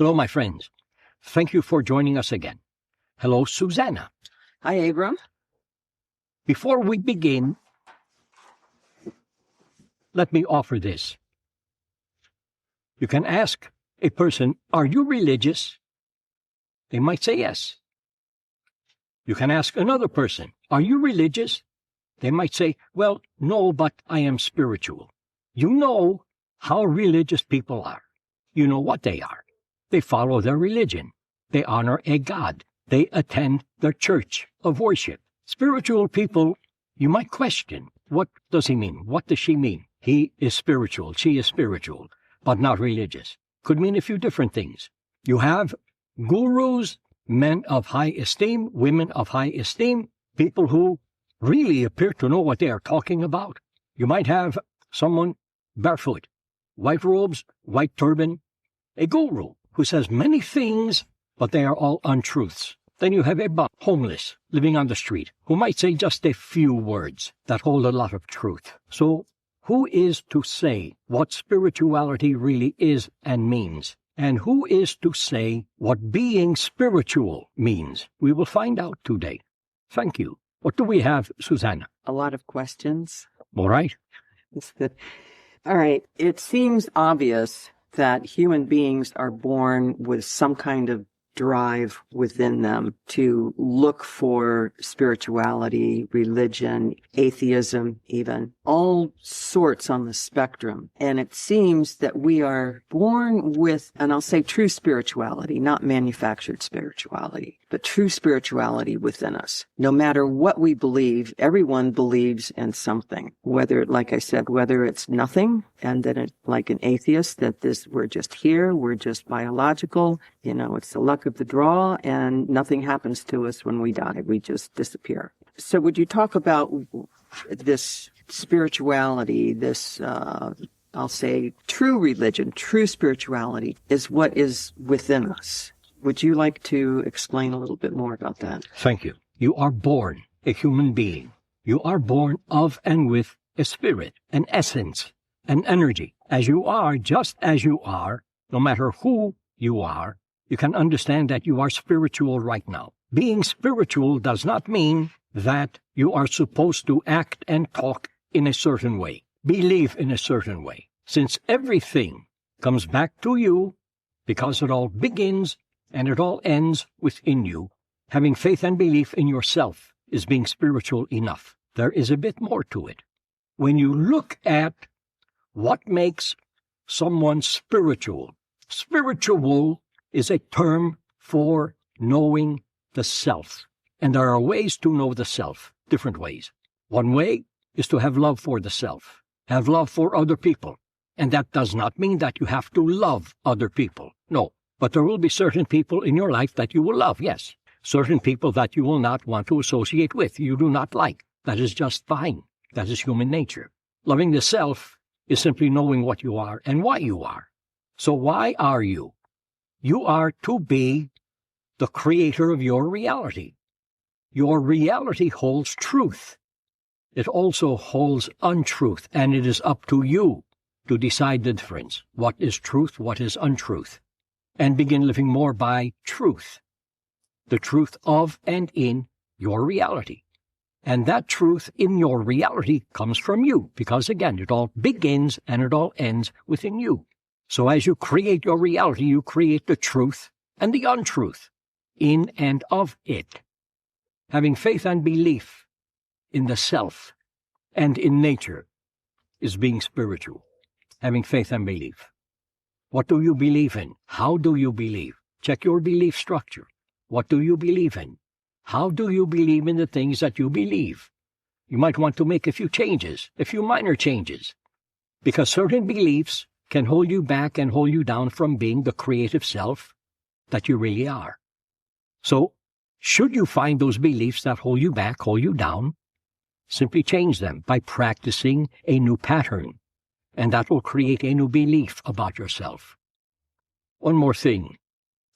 Hello, my friends. Thank you for joining us again. Hello, Susanna. Hi, Abram. Before we begin, let me offer this. You can ask a person, are you religious? They might say yes. You can ask another person, are you religious? They might say, well, no, but I am spiritual. You know how religious people are. You know what they are. They follow their religion. They honor a God. They attend their church of worship. Spiritual people, you might question, what does he mean? What does she mean? He is spiritual, she is spiritual, but not religious. Could mean a few different things. You have gurus, men of high esteem, women of high esteem, people who really appear to know what they are talking about. You might have someone barefoot, white robes, white turban, a guru who says many things, but they are all untruths. Then you have a bum, homeless, living on the street, who might say just a few words that hold a lot of truth. So, who is to say what spirituality really is and means? And who is to say what being spiritual means? We will find out today. Thank you. What do we have, Susanna? A lot of questions. All right. That's good. All right. It seems obvious that human beings are born with some kind of drive within them to look for spirituality, religion, atheism, even all sorts on the spectrum. And it seems that we are born with, and I'll say true spirituality, not manufactured spirituality, but true spirituality within us. No matter what we believe, everyone believes in something. Whether, like I said, whether it's nothing, and then it, like an atheist, that we're just here, we're just biological, it's the luck of the draw, and nothing happens to us when we die. We just disappear. So would you talk about this spirituality, this, I'll say, true religion, true spirituality is what is within us? Would you like to explain a little bit more about that? Thank you. You are born a human being. You are born of and with a spirit, an essence, an energy. As you are, just as you are, no matter who you are, you can understand that you are spiritual right now. Being spiritual does not mean that you are supposed to act and talk in a certain way, believe in a certain way, since everything comes back to you because it all begins and it all ends within you. Having faith and belief in yourself is being spiritual enough. There is a bit more to it. When you look at what makes someone spiritual, spiritual is a term for knowing the self. And there are ways to know the self, different ways. One way is to have love for the self, have love for other people. And that does not mean that you have to love other people. No. But there will be certain people in your life that you will love, yes. Certain people that you will not want to associate with, you do not like. That is just fine. That is human nature. Loving the self is simply knowing what you are and why you are. So why are you? You are to be the creator of your reality. Your reality holds truth. It also holds untruth, and it is up to you to decide the difference. What is truth, what is untruth? And begin living more by truth, the truth of and in your reality. And that truth in your reality comes from you, because again, it all begins and it all ends within you. So as you create your reality, you create the truth and the untruth in and of it. Having faith and belief in the self and in nature is being spiritual. Having faith and belief. What do you believe in? How do you believe? Check your belief structure. What do you believe in? How do you believe in the things that you believe? You might want to make a few changes, a few minor changes, because certain beliefs can hold you back and hold you down from being the creative self that you really are. So, should you find those beliefs that hold you back, hold you down, simply change them by practicing a new pattern. And that will create a new belief about yourself. One more thing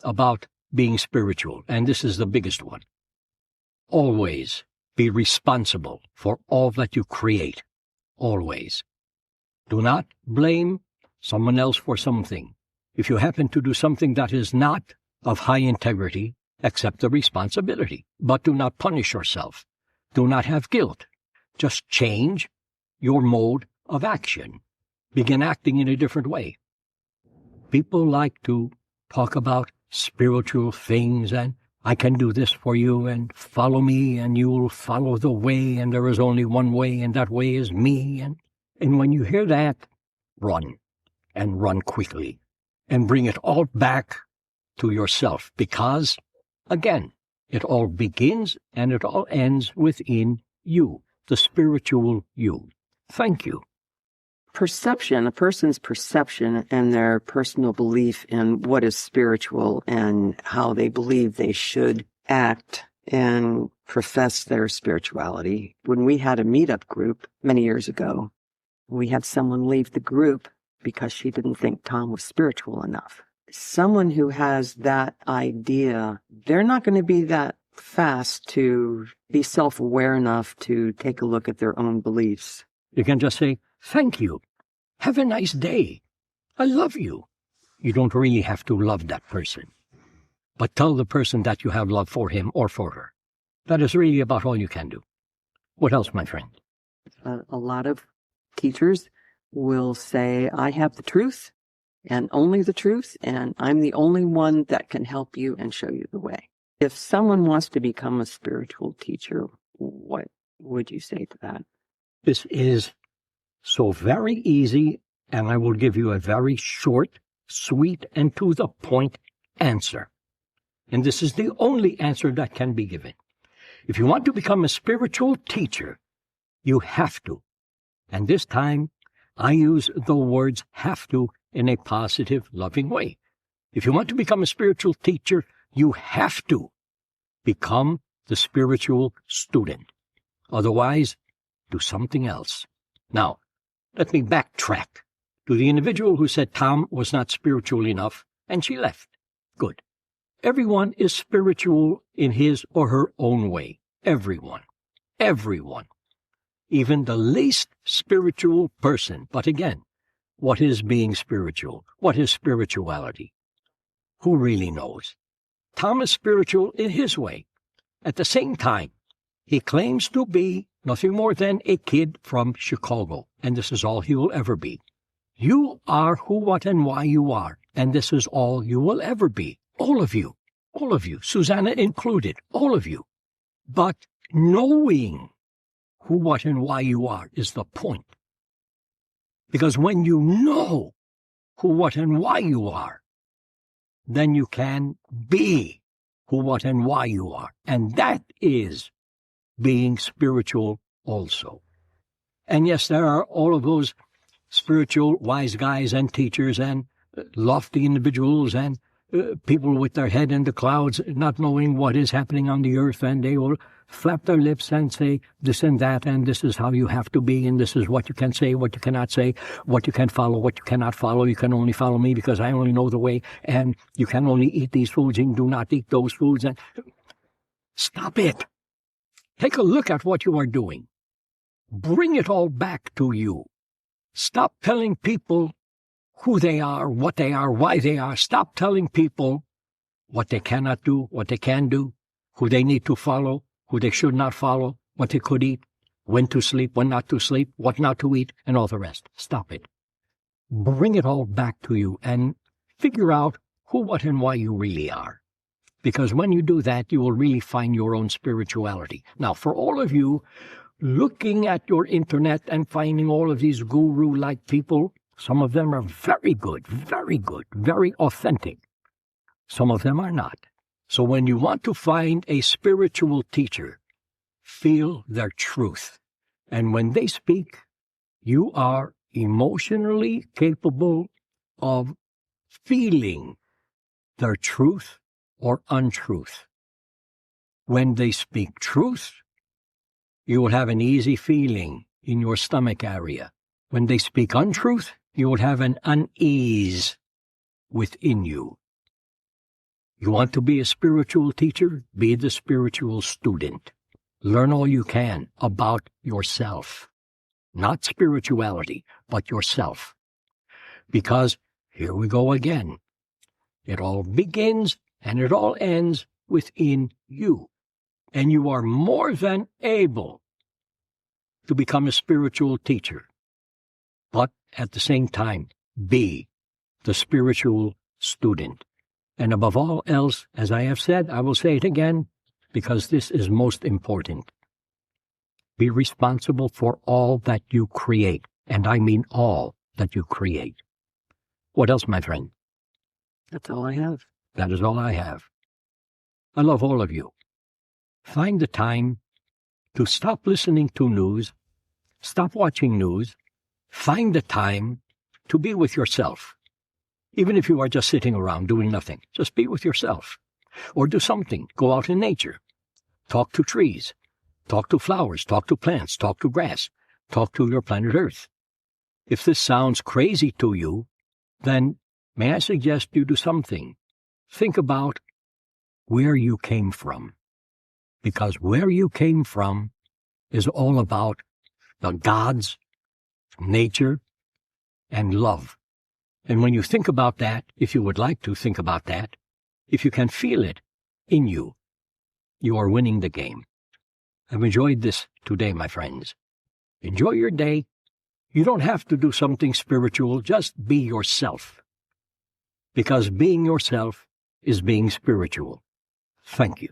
about being spiritual, and this is the biggest one. Always be responsible for all that you create. Always. Do not blame someone else for something. If you happen to do something that is not of high integrity, accept the responsibility, but do not punish yourself. Do not have guilt. Just change your mode of action. Begin acting in a different way. People like to talk about spiritual things, and I can do this for you, and follow me, and you will follow the way, and there is only one way, and that way is me. And when you hear that, run, and run quickly, and bring it all back to yourself, because, again, it all begins and it all ends within you, the spiritual you. Thank you. Perception, a person's perception and their personal belief in what is spiritual and how they believe they should act and profess their spirituality. When we had a meetup group many years ago, we had someone leave the group because she didn't think Tom was spiritual enough. Someone who has that idea, they're not going to be that fast to be self-aware enough to take a look at their own beliefs. You can just say, thank you. Have a nice day. I love you. You don't really have to love that person. But tell the person that you have love for him or for her. That is really about all you can do. What else, my friend? A lot of teachers will say, I have the truth and only the truth, and I'm the only one that can help you and show you the way. If someone wants to become a spiritual teacher, what would you say to that? This is so very easy, and I will give you a very short, sweet, and to the point answer. And this is the only answer that can be given. If you want to become a spiritual teacher, you have to. And this time, I use the words have to in a positive, loving way. If you want to become a spiritual teacher, you have to become the spiritual student. Otherwise, do something else. Now, let me backtrack to the individual who said Tom was not spiritual enough, and she left. Good. Everyone is spiritual in his or her own way. Everyone. Everyone. Even the least spiritual person. But again, what is being spiritual? What is spirituality? Who really knows? Tom is spiritual in his way. At the same time, he claims to be nothing more than a kid from Chicago, and this is all he will ever be. You are who, what, and why you are, and this is all you will ever be. All of you, Susanna included, all of you. But knowing who, what, and why you are is the point. Because when you know who, what, and why you are, then you can be who, what, and why you are. And that is being spiritual also. And yes, there are all of those spiritual wise guys and teachers and lofty individuals and people with their head in the clouds, not knowing what is happening on the earth, and they will flap their lips and say this and that, and this is how you have to be, and this is what you can say, what you cannot say, what you can follow, what you cannot follow. You can only follow me because I only know the way, and you can only eat these foods and do not eat those foods. And stop it. Take a look at what you are doing. Bring it all back to you. Stop telling people who they are, what they are, why they are. Stop telling people what they cannot do, what they can do, who they need to follow, who they should not follow, what they could eat, when to sleep, when not to sleep, what not to eat, and all the rest. Stop it. Bring it all back to you and figure out who, what, and why you really are. Because when you do that, you will really find your own spirituality. Now, for all of you looking at your internet and finding all of these guru-like people, some of them are very good, very authentic. Some of them are not. So when you want to find a spiritual teacher, feel their truth. And when they speak, you are emotionally capable of feeling their truth or untruth. When they speak truth, you will have an easy feeling in your stomach area. When they speak untruth, you will have an unease within you. You want to be a spiritual teacher? Be the spiritual student. Learn all you can about yourself. Not spirituality, but yourself. Because, here we go again, It all begins and it all ends within you. And you are more than able to become a spiritual teacher. But at the same time, be the spiritual student. And above all else, as I have said, I will say it again, because this is most important. Be responsible for all that you create. And I mean all that you create. What else, my friend? That's all I have. That is all I have. I love all of you. Find the time to stop listening to news, stop watching news, find the time to be with yourself. Even if you are just sitting around doing nothing, just be with yourself. Or do something. Go out in nature. Talk to trees. Talk to flowers. Talk to plants. Talk to grass. Talk to your planet Earth. If this sounds crazy to you, then may I suggest you do something? Think about where you came from. Because where you came from is all about the gods, nature, and love. And when you think about that, if you would like to think about that, if you can feel it in you, you are winning the game. I've enjoyed this today, my friends. Enjoy your day. You don't have to do something spiritual. Just be yourself. Because being yourself is being spiritual. Thank you.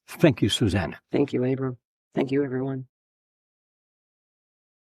Thank you, Susanna. Thank you, Abram. Thank you, everyone.